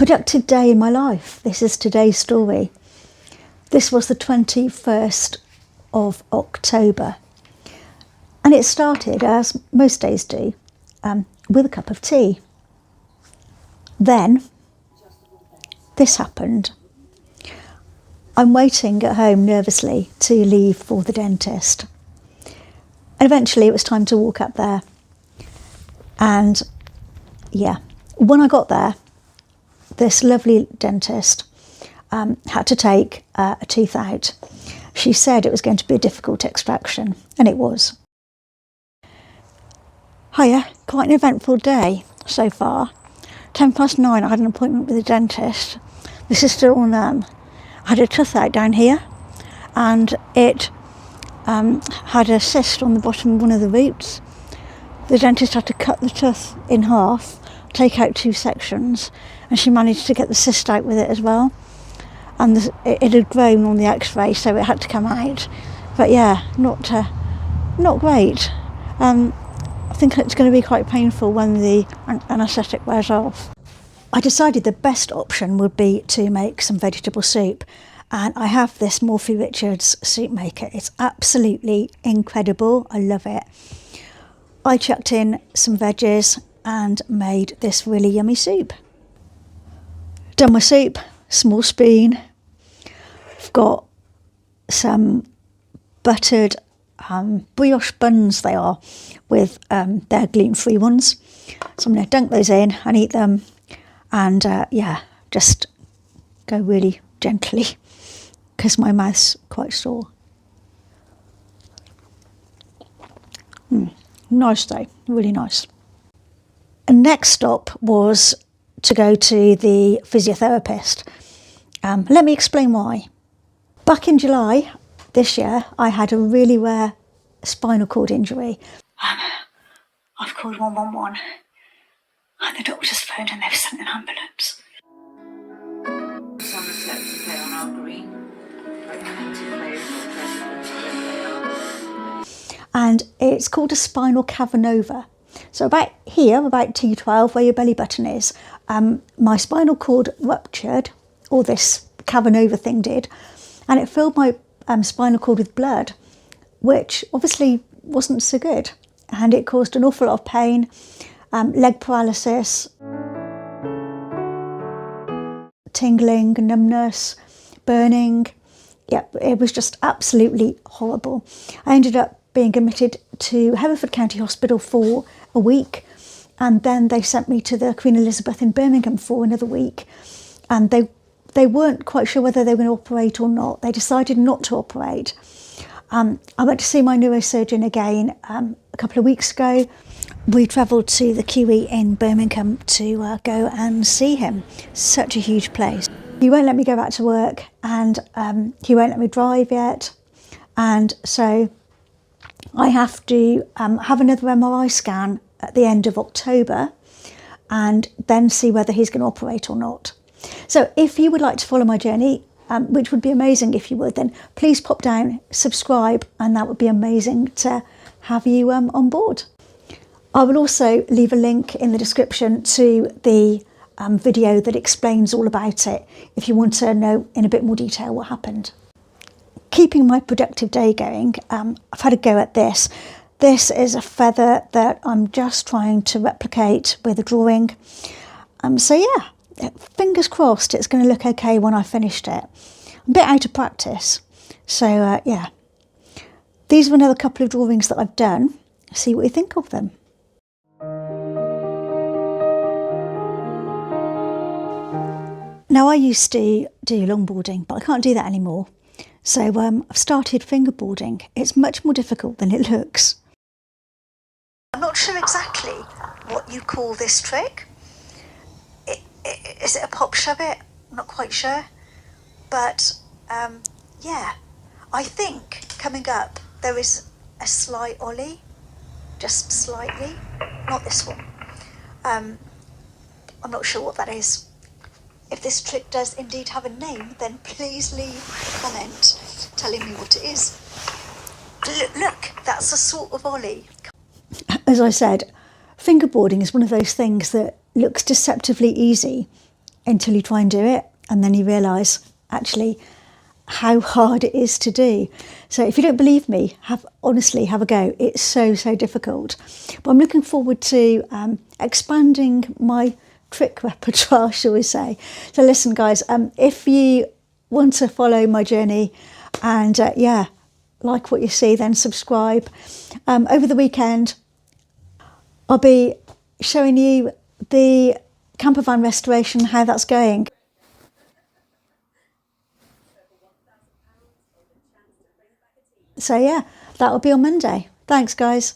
productive day in my life. This is today's story. This was the 21st of October. And it started, as most days do, with a cup of tea. Then, this happened. I'm waiting at home nervously to leave for the dentist. And eventually it was time to walk up there. And yeah, when I got there, this lovely dentist had to take a tooth out. She said it was going to be a difficult extraction, and it was. Hiya, quite an eventful day so far. 9:10, I had an appointment with the dentist. This is still I had a tooth out down here, and it had a cyst on the bottom of one of the roots. The dentist had to cut the tooth in half, take out 2 sections, and she managed to get the cyst out with it as well. And it had grown on the x-ray, so it had to come out. But yeah, not great. I think it's going to be quite painful when the anaesthetic wears off. I decided the best option would be to make some vegetable soup. And I have this Morphy Richards soup maker. It's absolutely incredible. I love it. I chucked in some veggies and made this really yummy soup. Done my soup, small spoon. I've got some buttered brioche buns, they are, with their gluten-free ones. So I'm going to dunk those in and eat them. And yeah, just go really gently because my mouth's quite sore. Nice though, really nice. And next stop was to go to the physiotherapist. Let me explain why. Back in July this year, I had a really rare spinal cord injury. I've called 111 and the doctor's phoned and they've sent an ambulance. And it's called a spinal cavernova. So about here, about T12, where your belly button is, my spinal cord ruptured, or this cavernova thing did, and it filled my spinal cord with blood, which obviously wasn't so good. And it caused an awful lot of pain, leg paralysis, tingling, numbness, burning. Yeah, it was just absolutely horrible. I ended up being admitted to Hereford County Hospital for a week, and then they sent me to the Queen Elizabeth in Birmingham for another week, and they weren't quite sure whether they were going to operate or not. They decided not to operate. I went to see my neurosurgeon again a couple of weeks ago. We travelled to the QE in Birmingham to go and see him. Such a huge place. He won't let me go back to work, and he won't let me drive yet, and so I have to have another MRI scan at the end of October and then see whether he's going to operate or not. So if you would like to follow my journey, which would be amazing if you would, then please pop down, subscribe, and that would be amazing to have you on board. I will also leave a link in the description to the video that explains all about it if you want to know in a bit more detail what happened. Keeping my productive day going, I've had a go at this. This is a feather that I'm just trying to replicate with a drawing. So yeah, fingers crossed it's going to look okay when I finished it. I'm a bit out of practice. So yeah, these are another couple of drawings that I've done. See what you think of them. Now I used to do longboarding, but I can't do that anymore. So I've started fingerboarding. It's much more difficult than it looks. I'm not sure exactly what you call this trick. Is it a pop shove it? I'm not quite sure. But yeah, I think coming up there is a slight ollie, just slightly, not this one. I'm not sure what that is. If this trick does indeed have a name, then please leave a comment telling me what it is. Look, that's a sort of ollie. As I said, fingerboarding is one of those things that looks deceptively easy until you try and do it, and then you realise actually how hard it is to do. So if you don't believe me, honestly have a go. It's so difficult, but I'm looking forward to expanding my trick repertoire, shall we say. So listen guys, if you want to follow my journey and like what you see, then subscribe. Over the weekend I'll be showing you the camper van restoration, how that's going. So yeah, that will be on Monday. Thanks guys.